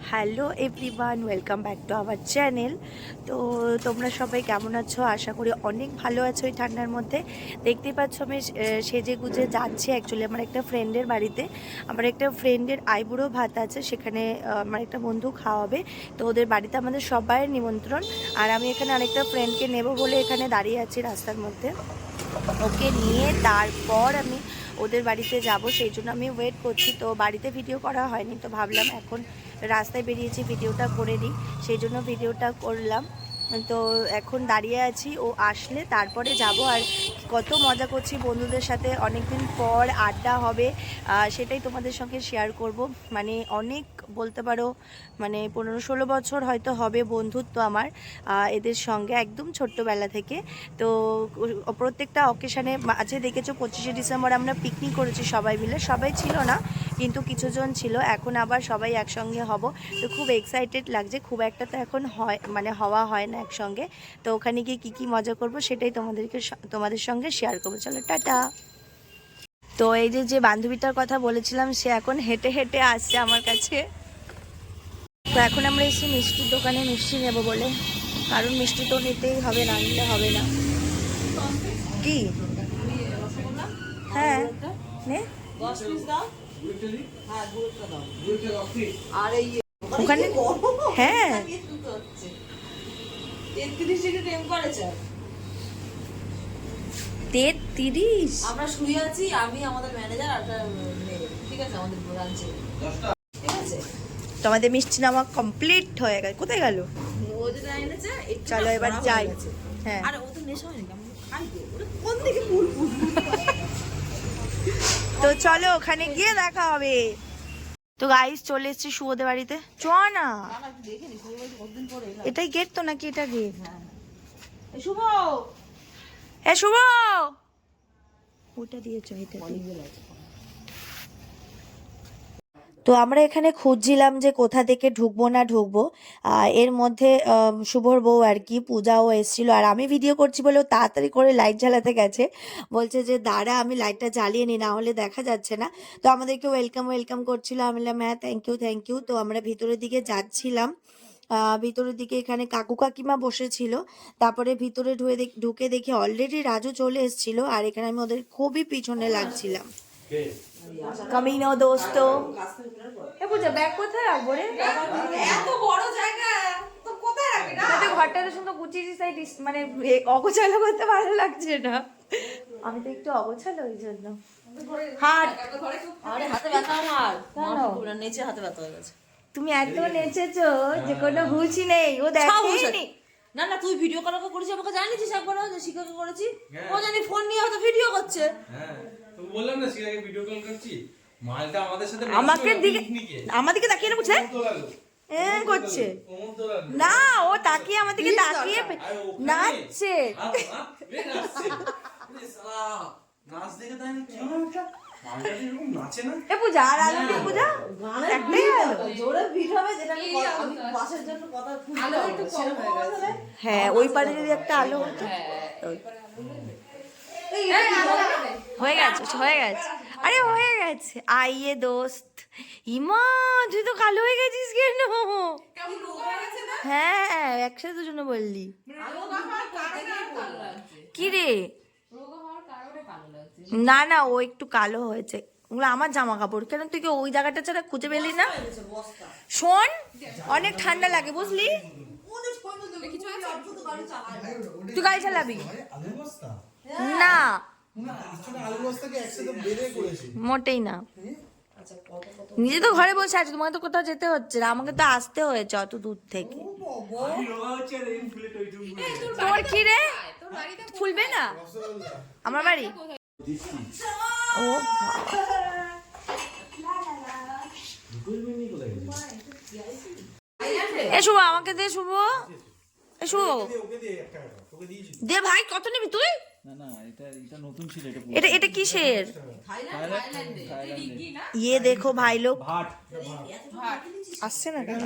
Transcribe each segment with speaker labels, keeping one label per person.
Speaker 1: Hello everyone, welcome back to our channel. তো তোমরা সবাই কেমন আছো? আশা করি অনেক ভালো আছো এই ঠান্ডার মধ্যে। দেখতেই পাচ্ছ আমি সেজে গুজে যাচ্ছি অ্যাকচুয়ালি আমার একটা ফ্রেন্ডের বাড়িতে। আমার একটা ফ্রেন্ডের আইবুড়ো ভাত আছে, সেখানে আমার একটা বন্ধু খাওয়াবে। তো ওদের বাড়িতে আমাদের সবাইয়ের নিমন্ত্রণ। আর আমি এখানে আরেকটা ফ্রেন্ডকে নেব বলে এখানে দাঁড়িয়ে আছি রাস্তার মধ্যে। ওকে নিয়ে তারপর আমি ওদের বাড়িতে যাব, সেই জন্য আমি ওয়েট করছি। তো বাড়িতে ভিডিও করা হয়নি, তো ভাবলাম এখন রাস্তায় বেরিয়েছি ভিডিওটা করে নিই, সেই জন্য ভিডিওটা করলাম। তো এখন দাঁড়িয়ে আছি, ও আসলে তারপরে যাব। আর কত মজা করছি বন্ধুদের সাথে, অনেক দিন পর আড্ডা হবে, সেটাই তোমাদের সঙ্গে শেয়ার করব। মানে অনেক বলতে পারো, মানে 15-16 বছর হয়তো হবে বন্ধুত্ব আমার এদের সঙ্গে, একদম ছোট্টবেলা থেকে। তো প্রত্যেকটা অকেশানে মাঝে দেখেছো 25শে ডিসেম্বর আমরা পিকনিক করেছি সবাই মিলে, সবাই ছিল না কিন্তু কিছুজন ছিল। এখন আবার সবাই একসঙ্গে হব, তো খুব এক্সাইটেড লাগছে। খুব একটা তো এখন হওয়া হয় না একসঙ্গে। তো ওখানে গিয়ে কী মজা করব সেটাই তোমাদের সঙ্গে শেয়ার করবো। চলো টাটা। তো এই যে বান্ধবীটার কথা বলেছিলাম, সে এখন হেঁটে হেঁটে আসছে আমার কাছে। তো এখন আমরা এসে মিষ্টির দোকানে মিষ্টি নেব বলে, কারণ মিষ্টি তো নিতেই হবে, না নিলে হবে না। কি? হ্যাঁ নে ওখানে। হ্যাঁ 33
Speaker 2: আমরা শুয়ে আছি, আমি আমাদের ম্যানেজার আর ঠিক আছে আমাদের ব্রাঞ্চে, ঠিক আছে।
Speaker 1: তোমাদের মিষ্টি নেওয়া কমপ্লিট হয়ে গেল। কোথায় গেল?
Speaker 2: ও যেটা এনেছে
Speaker 1: চলো এবার যাই। হ্যাঁ
Speaker 2: আরে ও তো নেশা হয়নি, আমরা খাই তো ওটা কোন দিকে ফুল ফুল।
Speaker 1: তো চলো ওখানে গিয়ে দেখা হবে। তো গাইস চলে এসেছি শুভদের বাড়িতে। চ না,
Speaker 2: দেখিনি কতদিন পরে এলাম।
Speaker 1: এটাই গেট তো নাকি? এটা গেট।
Speaker 2: এই শুভ,
Speaker 1: এ শুভ, ওটা দিয়েছো এটা। তো আমরা এখানে খুঁজছিলাম যে কোথা থেকে ঢুকবো না ঢুকবো। এর মধ্যে শুভর বউ আর কি, পূজাও এসেছিলো। আর আমি ভিডিও করছি বলেও তাড়াতাড়ি করে লাইট জ্বালাতে গেছে, বলছে যে দাঁড়া আমি লাইটটা জ্বালিয়ে নিই, না হলে দেখা যাচ্ছে না। তো আমাদেরকে ওয়েলকাম করছিল। আমি বললাম হ্যাঁ থ্যাংক ইউ। তো আমরা ভিতরের দিকে যাচ্ছিলাম। ভিতরের দিকে এখানে কাকু কাকিমা বসেছিল। তারপরে ভিতরে ঢুকে দেখি অলরেডি রাজু চলে এসেছিলো। আর এখানে আমি ওদের খুবই পিছনে লাগছিলাম। কামিনো দোস্ত, এ পূজা ব্যাগ কোথায় রাখবো রে?
Speaker 2: এত বড় জায়গা তো কোথায় রাখবি না?
Speaker 1: তোদের ঘরটা তো সুন্দর গুছিয়েছিস, তাই মানে অগোছালো করতে ভালো লাগছে না। আমি তো একটু অগোছালো, ওই জন্য। হাট,
Speaker 2: আরে হাতে ব্যথা আমার,
Speaker 1: কেন?
Speaker 2: নিচে হাতে ব্যথা হয়ে গেছে।
Speaker 1: তুমি এত নেচেছো যে কোনো হুঁশই নেই, ও দেখেনি।
Speaker 2: না না, তুই ভিডিও কল করেছিস, আমাকে জানিয়েছিস একবার যে শিখাকে করেছি। ও জানি ফোন নিয়ে হয়তো ভিডিও করছে।
Speaker 3: হ্যাঁ তো বললাম না শিখাকে ভিডিও কল করছি, মালটা আমাদের সাথে
Speaker 1: আমাদেরকে তাকিয়ে না বুঝছে করছে না, ও তাকিয়ে আমাদেরকে তাকিয়ে নাচছে।
Speaker 3: নাচ দেখে তাই না, কি হলো মালটা এরকম নাচে না?
Speaker 1: এ পূজা আর আলো নেই, পূজা একটাই আলো।
Speaker 2: জোরে ভিড় হবে, যেটা আমি বাসের জন্য কথা আলো একটু কম হয়ে গেছে।
Speaker 1: হ্যাঁ ওই পারে যদি একটা আলো হতো। হয়ে গেছে। আরে হয়ে গেছে। আইয়ে দোস্ত, ইমা তুই তো কালো হয়ে গেছিস কেন? হ্যাঁ একসাথে দুজনে বললি কি রে? না না, ও একটু কালো হয়েছে। ওগুলো আমার জামা কাপড়, কেন তুই কি ওই জায়গাটা ছাড়া খুঁজে পেলি না? শোন, অনেক ঠান্ডা লাগে বুঝলি, তুই গাড়ি চালাবি না? মোটেই না, নিজে তো ঘরে বসে আছি, তোমাকে তো কোথাও যেতে হচ্ছে না, আমাকে তো আসতে হয়েছে অত দূর থেকে। তোর কি রে, ফুলবে না আমার বাড়ি? ও এ শুভ, আমাকে দে শুভ, এ শুভ দে ভাই। কত নিবি তুই? এটা কিসের? ये देखो भाई लोग, আসছে না কেন?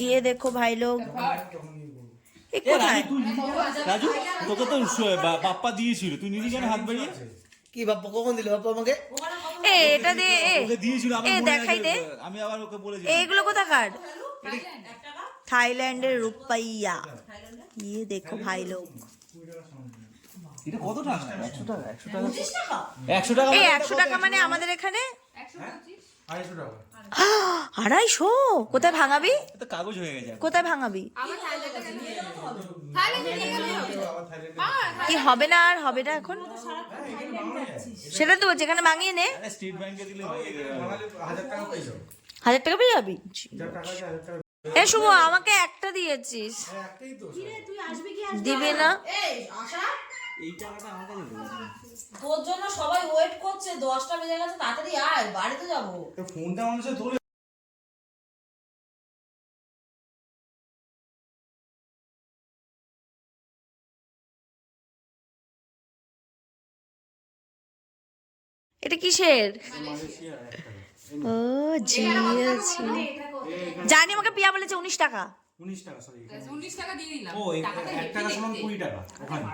Speaker 1: ये देखो भाई लोग,
Speaker 4: রাজু তোকে তো বাপ্পা দিয়েছিল, তুই নিজে কেন হাত বাড়িয়ে? কি বাপ্পা কখন দিল বাপ্পা আমাকে?
Speaker 2: ওখানে কত
Speaker 1: এ এটা দে
Speaker 5: ওকে দিয়েছিল আমার
Speaker 1: এ
Speaker 5: মনে
Speaker 1: দেখাই দে
Speaker 5: আছে, আমি আবার ওকে বলেছি
Speaker 1: এইগুলো কোথাকার?
Speaker 2: 1 টাকা
Speaker 1: থাইল্যান্ডের রুপাইয়া। ये देखो भाई लोग,
Speaker 5: এটা কত টাকা? 100 টাকা 100 টাকা
Speaker 2: 25 টাকা
Speaker 5: 100 টাকা
Speaker 1: এই 100 টাকা মানে আমাদের এখানে
Speaker 3: 250 টাকা।
Speaker 1: 250। কোথায় ভাঙাবি?
Speaker 5: এটা কাগজ হয়ে গেছে এখন।
Speaker 1: কোথায় ভাঙাবি?
Speaker 2: আবার থাইল্যান্ডে নিয়ে যাও তো হবে
Speaker 1: কি হবে না আর হবে না এখন? সেটা তো যেখানে ভাঙিয়ে নে,
Speaker 5: আরে স্টেট ব্যাংকে দিলে হয়ে যাবে।
Speaker 3: বাঙালি 1000 টাকা পেয়ে যাও।
Speaker 1: 1000 টাকা পেয়ে যাবি।
Speaker 3: যার টাকা আছে 1000 টাকা।
Speaker 1: এ শুভ, আমাকে একটা দিয়েছিস,
Speaker 3: একটাই তো।
Speaker 1: দিবি না?
Speaker 2: এই আশা
Speaker 5: এই টাকাটা আমার কাছে রয়েছে।
Speaker 2: তোর জন্য সবাই ওয়েট করছে 10টা বেজে গেছে তাড়াতাড়ি আয় বাড়িতে যাবো
Speaker 3: তো ফোনটা মানুষের ধরে
Speaker 1: এটা কিসের? ও জিয়েছি, জানি আমাকে পিয়া বলেছে 19 টাকা।
Speaker 3: 19 টাকা সরি।
Speaker 6: 19 টাকা দিয়ে দিলাম।
Speaker 3: ও 1 টাকা সমান 20 টাকা ওখানে।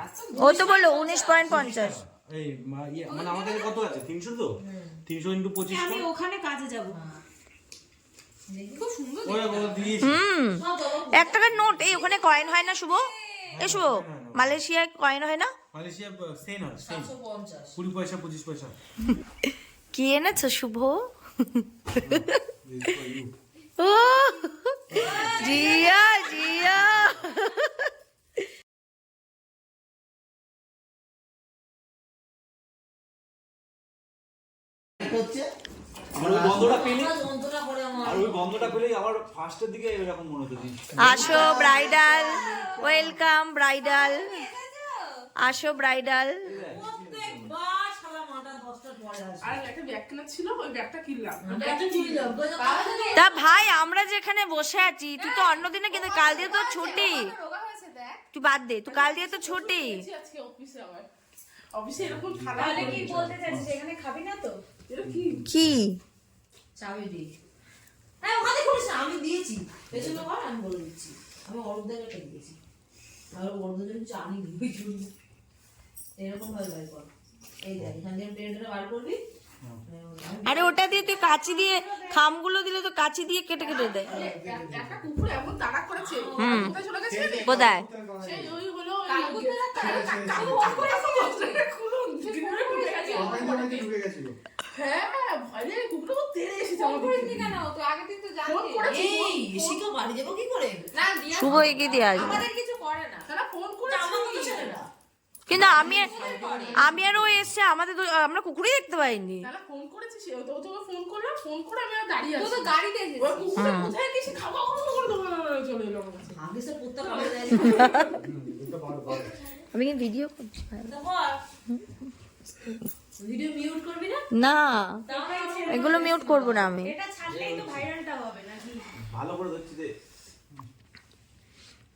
Speaker 1: ও তো বললো 19.50।
Speaker 3: এই মানে আমাদের কত আছে 300 তো 300 × 25
Speaker 6: আমি ওখানে কাজে যাব। খুব সুন্দর
Speaker 3: ওরা বল দিয়েছি।
Speaker 2: সব জমা
Speaker 1: 1 টাকার নোট। এই ওখানে কয়েন হয় না শুভ? এ শুভ, মালয়েশিয়ায় কয়েন হয় না?
Speaker 3: মালয়েশিয়া সেন হয় সেন
Speaker 2: 750
Speaker 3: 20 পয়সা 25 পয়সা।
Speaker 1: কি এনেছো শুভ? ও জিয়া জিয়া,
Speaker 5: আমার ওই গন্ধটা পেলে
Speaker 2: যন্ত্রণা করে আমার
Speaker 5: আর ওই গন্ধটা পেলেই আবার ফার্স্টের দিকে এরকম মনে হতো।
Speaker 1: আসো ব্রাইডাল, ওয়েলকাম ব্রাইডাল, আসো ব্রাইডাল।
Speaker 2: প্রত্যেকবার শালা মাটা 10টার পরে আসে
Speaker 6: আর একটা ব্যাগ কেনা ছিল, ওই ব্যাগটা কিনলাম।
Speaker 2: ব্যাগটা কিনলাম
Speaker 1: তা ভাই আমরা যেখানে বসে আছি, তুই তো অন্যদিনে কিন্তু কাল দিয়ে তো ছুটি,
Speaker 6: রোগা হয়েছে দেখ।
Speaker 1: তুই বাদ দে, তুই কাল দিয়ে তো ছুটি।
Speaker 6: আজকে অফিসে আমার। অফিসে এরকম ঠান্ডা
Speaker 7: তাহলে কি বলতে চাইছিস এখানে খাবি না তো?
Speaker 6: এটা কি?
Speaker 1: কি
Speaker 2: চাবি দি হ্যাঁ ওখানে করিস না আমি দিয়েছি পেছনে কর আমি বলে দিচ্ছি আমি অরুণদের একটা দিয়েছি আর অরুণদের জন্য জানি ওই জন্য এরকম ভাবে বার কর এই দেখ এখান থেকে প্লেটটা বার করবি
Speaker 1: আরে ওটা দিয়ে তুই কাঁচি দিয়ে, খামগুলো দিলে তো কাঁচি দিয়ে কেটে কেটে দেয়।
Speaker 6: একটা কুকুর এমন তাড়া করেছে। কোথায় চলে গেছে রে?
Speaker 1: বোধহয়
Speaker 6: সেই ওই হলো খুলুন ঘুরে ঘুরে গেছে।
Speaker 3: ঢুকে গেছিল।
Speaker 6: হ্যাঁ ভয় লাগে, কুকুরটা খুব তেড়ে এসেছে আমার দিকে।
Speaker 7: কেন তো আগের দিন তো
Speaker 6: ফোন
Speaker 7: জানতি।
Speaker 6: করেছি।
Speaker 2: এই শিখো বাড়ি যাবো কি করে
Speaker 7: না দিয়া
Speaker 1: শুভ এগিয়ে দিয়ে আসবে।
Speaker 7: আমাদের কিছু করে না।
Speaker 6: তারা ফোন করে
Speaker 2: আমার তো ছেলেরা
Speaker 1: কিন্তু আমি আর ও এসছে, আমাদের আমরা কুকুরই দেখতে পাইনি।
Speaker 6: তারা ফোন করেছে, সে তো তোকে ফোন করলাম, ফোন করে আমি আর দাঁড়িয়ে
Speaker 7: তুই
Speaker 6: আছি।
Speaker 7: তো গাড়িতে
Speaker 6: ওই
Speaker 7: এসেছিস।
Speaker 6: কুকুরটা কোথায় গেছে খাওয়া করে চলে এলো আমার কাছে।
Speaker 2: আগে সে কুত্তা পাবে যায়
Speaker 1: আমি কিন্তু ভিডিও করছি।
Speaker 2: ভিডিও মিউট করবি না
Speaker 1: না, এগুলো মিউট করবো না আমি।
Speaker 7: এটা ছাড়লেই তো ভাইরালটা হবে নাকি?
Speaker 5: ভালো করে ধরছি দে।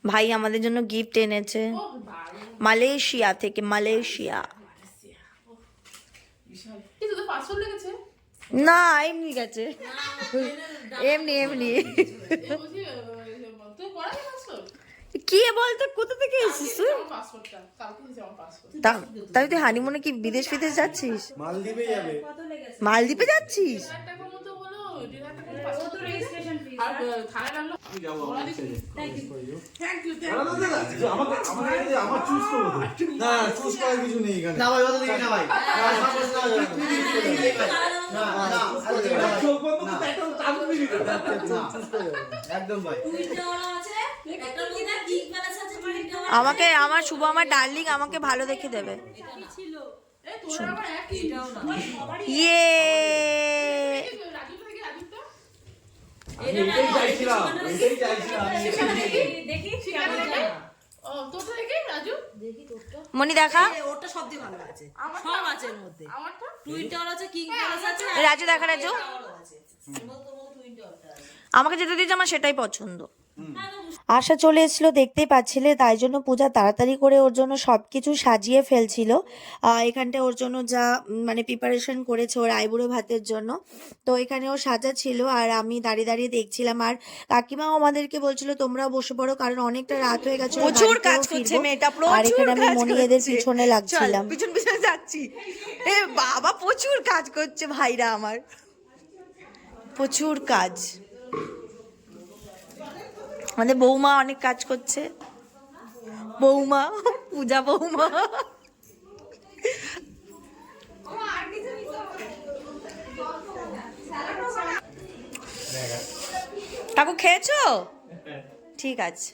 Speaker 1: ভাই আমাদের জন্য গিফট এনেছে
Speaker 6: ও দারুণ
Speaker 1: মালয়েশিয়া থেকে, মালয়েশিয়া।
Speaker 6: বিশাল। এই তোদের পাসওয়ার্ড লেগেছে?
Speaker 1: না এমনি গেছে, এমনি এমনি।
Speaker 6: এই বলছি, তুই করালি পাসওয়ার্ড?
Speaker 1: কি বলতে, কোথা থেকে এসেছিস তুই?
Speaker 6: আমার পাসওয়ার্ডটা কালকে দিয়েছে আমার পাসওয়ার্ড।
Speaker 1: তাই তুই হানিমুনে কি বিদেশ যাচ্ছিস?
Speaker 3: মালদ্বীপে যাবে।
Speaker 7: কত লেগেছে?
Speaker 1: মালদ্বীপে যাচ্ছিস?
Speaker 6: 1,000 টাকার মতো হলো, 1,500 টাকার
Speaker 7: ও
Speaker 6: পাসওয়ার্ড
Speaker 7: তো
Speaker 6: লেগেছে।
Speaker 7: Registration fee.
Speaker 6: আর থানায় রাখলো।
Speaker 5: আমি যাবো আমার ইচ্ছে আছে।
Speaker 6: থ্যাংক ইউ
Speaker 3: আমার চুজ করব তো। না চুজ করার কিছু নেই এখানে।
Speaker 4: না ভাই ওটা দেখি না ভাই।
Speaker 3: চোখ বন্ধ করতে একটা চালু দিবি তো।
Speaker 4: একদম ভাই।
Speaker 2: টুইটটা ওরা আছে একটার মধ্যে কি ব্যালেন্স আছে টুইটটা
Speaker 1: আমাকে আমার শুভ, আমার ডার্লিং আমাকে ভালো দেখে দেবে।
Speaker 6: এই তোর আবার একই
Speaker 2: এটাও না
Speaker 1: ইয়ে
Speaker 6: রাজুটা থেকে রাজুটা
Speaker 3: আমি এটাই চাইছিলাম
Speaker 7: দেখি
Speaker 6: সেখানে থেকে ও তোরটা থেকে রাজু
Speaker 2: দেখি তোরটা
Speaker 1: মনি দেখা,
Speaker 2: ওটা সব দিয়ে ভালো আছে সব আছে এর মধ্যে
Speaker 6: আমারটা
Speaker 2: টুইটটা ওরা আছে কিং ব্যালেন্স আছে
Speaker 1: রাজু দেখা, রাজু
Speaker 2: আমারও আছে এর মধ্যে তোমার টুইটটা ওটা আছে
Speaker 1: আমাকে যেটা দিয়েছে আমার সেটাই পছন্দ। আশা চলে এসেছিলো দেখতেই পাচ্ছিলে, তাই জন্য পূজা তাড়াতাড়ি করে ওর জন্য সব কিছু সাজিয়ে ফেলছিল। এখানটা ওর জন্য যা মানে প্রিপারেশন করেছে ওর আইবুড়ো ভাতের জন্য, তো এখানেও সাজা ছিল আর আমি দাঁড়িয়ে দাঁড়িয়ে দেখছিলাম। আর কাকিমাও আমাদেরকে বলছিল তোমরাও বসে পড়ো, কারণ অনেকটা রাত হয়ে গেছে,
Speaker 8: প্রচুর কাজ করছে মেয়েটা,
Speaker 1: আর এখানে আমি
Speaker 8: প্রচুর
Speaker 1: মনি
Speaker 8: কাজ
Speaker 1: এদের
Speaker 8: করছে।
Speaker 1: পিছনে লাগছিলাম।
Speaker 8: চল, পিছন পিছনে যাচ্ছি। এ বাবা প্রচুর কাজ করছে ভাইরা আমার, প্রচুর কাজ।
Speaker 1: আমাদের বৌমা অনেক কাজ করছে, বৌমা পূজা বৌমা। কাকু খেয়েছো? ঠিক আছে।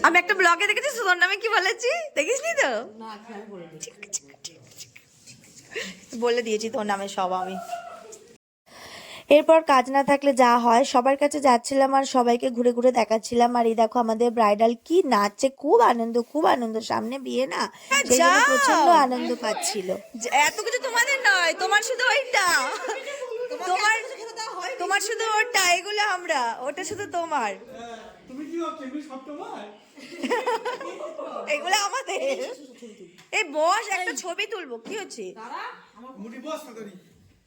Speaker 1: আমি একটা ব্লগে দেখেছি, তোর নামে কি বলেছি দেখিসনি তো? বলে দিয়েছি তোর নামে সব আমি। এরপর কাজ না থাকলে যা হয়, সবার কাছে যাচ্ছিলাম আর সবাইকে ঘুরে ঘুরে দেখাচ্ছিলাম। আর এই দেখো আমাদের ব্রাইডাল কি নাচছে, খুব আনন্দ খুব আনন্দ, সামনে বিয়ে না, সেই জন্য প্রচন্ড আনন্দ পাচ্ছিল।
Speaker 8: এত কিছু তোমাদের নয়, তোমার শুধু ওইটা, তোমার শুধু ওটা, এগুলো আমরা, ওটা শুধু তোমার, এগুলো আমাদের। এই বস, একটা ছবি তুলবো, কি হচ্ছে?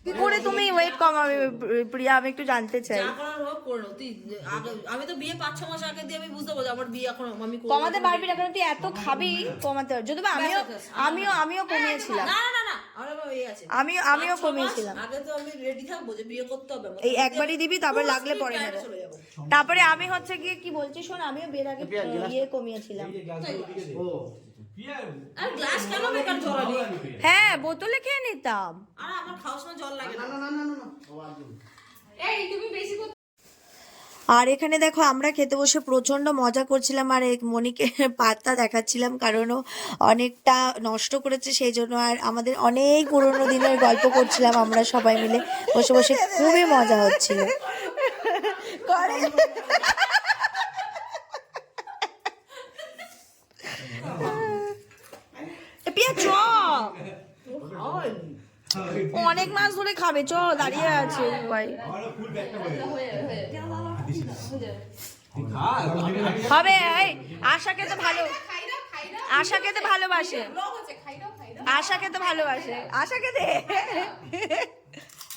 Speaker 1: কি করে তুমি ওয়েট কমাবে প্রিয়া, আমি একটু জানতে চাই।
Speaker 2: যা করার হোক করো তুই। আমি তো বিয়ে 5-6 মাস আগে দিয়ে আমি বুঝতে পারছি আমার বিয়ে এখন আমি করবো।
Speaker 1: কমাতে পারবি না, কারণ তুই এত খাবি, কমাতে পারবি। যদি আমিও কমিয়েছিলাম,
Speaker 2: না না না, আমার এই আছে,
Speaker 1: আমিও
Speaker 2: 5-6 মাস
Speaker 1: কমিয়েছিলাম।
Speaker 2: আগে তো আমি রেডি থাকবো যে বিয়ে করতে হবে আমার।
Speaker 1: এই একবারই দিবি, তারপর লাগলে পরে নেবে।
Speaker 2: চলে যাবো।
Speaker 1: তারপরে আমি হচ্ছে গিয়ে কি বলছি শোন, আমিও বিয়ের আগে ইয়ে কমিয়েছিলাম।
Speaker 2: আর গ্লাস কেন বেকার ঝরালি?
Speaker 1: হ্যাঁ, বোতলে খেয়ে নিতাম।
Speaker 2: আর আমার খাওয়ার সময় জল লাগে না।
Speaker 7: এই তুমি বেশি করতে
Speaker 1: আর এখানে দেখো আমরা খেতে বসে প্রচন্ড মজা করছিলাম, আর মনিকে পাত্তা দেখাচ্ছিলাম, কারণ ও অনেকটা নষ্ট করেছে সেই জন্য। আর আমাদের অনেক পুরোনো দিনের গল্প করছিলাম আমরা সবাই মিলে বসে বসে, খুবই মজা হচ্ছিল।
Speaker 8: পিয়া চ, অনেক মাছ ধরে খাবে, চ, দাঁড়িয়ে আছে ভাই।
Speaker 1: হবে এই আশাকে তো ভালো, আশাকে তো ভালোবাসে, আশাকে তো ভালোবাসে, আশাকে দে।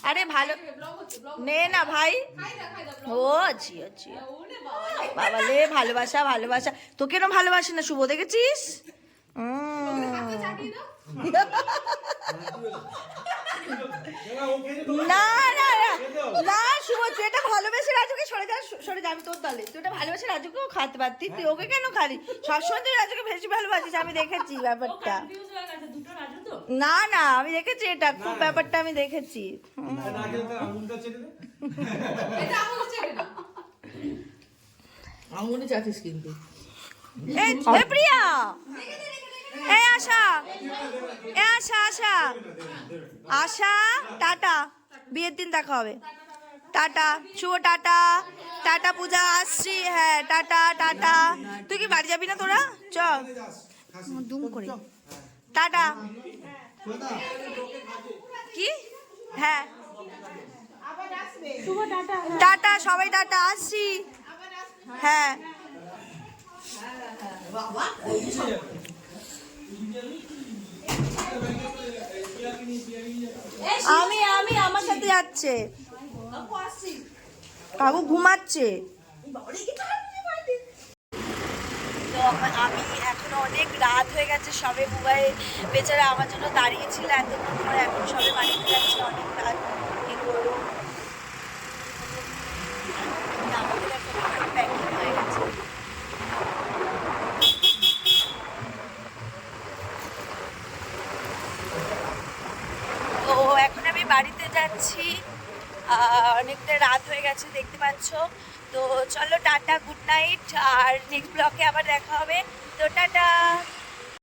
Speaker 1: আরে ভালো নে না ভাই। ও জি জি বাবা লে, ভালোবাসা ভালোবাসা, তোকে না ভালোবাসে না শুভ, দেখেছিস?
Speaker 8: না না না শুভ, তুই এটা ভালোবেসে রাজুকে সরে যা, সরে যা, আমি তোর দলে। তুই এটা ভালোবেসে রাজুকেও খাতে পারতি, তুই ওকে কেন খালি? সবসময় তুই রাজুকে বেশি ভালোবাসিস, আমি দেখেছি ব্যাপারটা। না না, আমি দেখেছি এটা খুব, ব্যাপারটা আমি দেখেছি।
Speaker 2: আঙুলে চাটিস কিন্তু।
Speaker 8: এই প্রিয়া, এই আশা, এই আশা, আশা, আশা, টাটা, বিয়ের দিন দেখা হবে, টাটা শুভ, টাটা, টাটা পূজা, আসছি, হ্যাঁ টাটা টাটা। তুই কি বাড়ি যাবি না তোরা? চ দুম করে, টাটা। কি? হ্যাঁ টাটা সবাই, টাটা, আসছি, হ্যাঁ। আমি আমি আমার সাথে যাচ্ছে, কাকু ঘুমাচ্ছে।
Speaker 1: তো আমি এখন অনেক রাত হয়ে গেছে, সবে বুবাই বেচারা আমার জন্য দাঁড়িয়েছিল এতক্ষণ পরে, এখন সবে বাড়িতে যাচ্ছে, অনেক রাত, কি করবো। আমাদের এখন প্যাকিং হয়ে গেছে। তো এখন আমি বাড়িতে যাচ্ছি, অনেকটা রাত হয়ে গেছে দেখতে পাচ্ছ। তো চলো টাটা, গুড নাইট, আর নেক্সট ব্লগে আবার দেখা হবে। তো টাটা।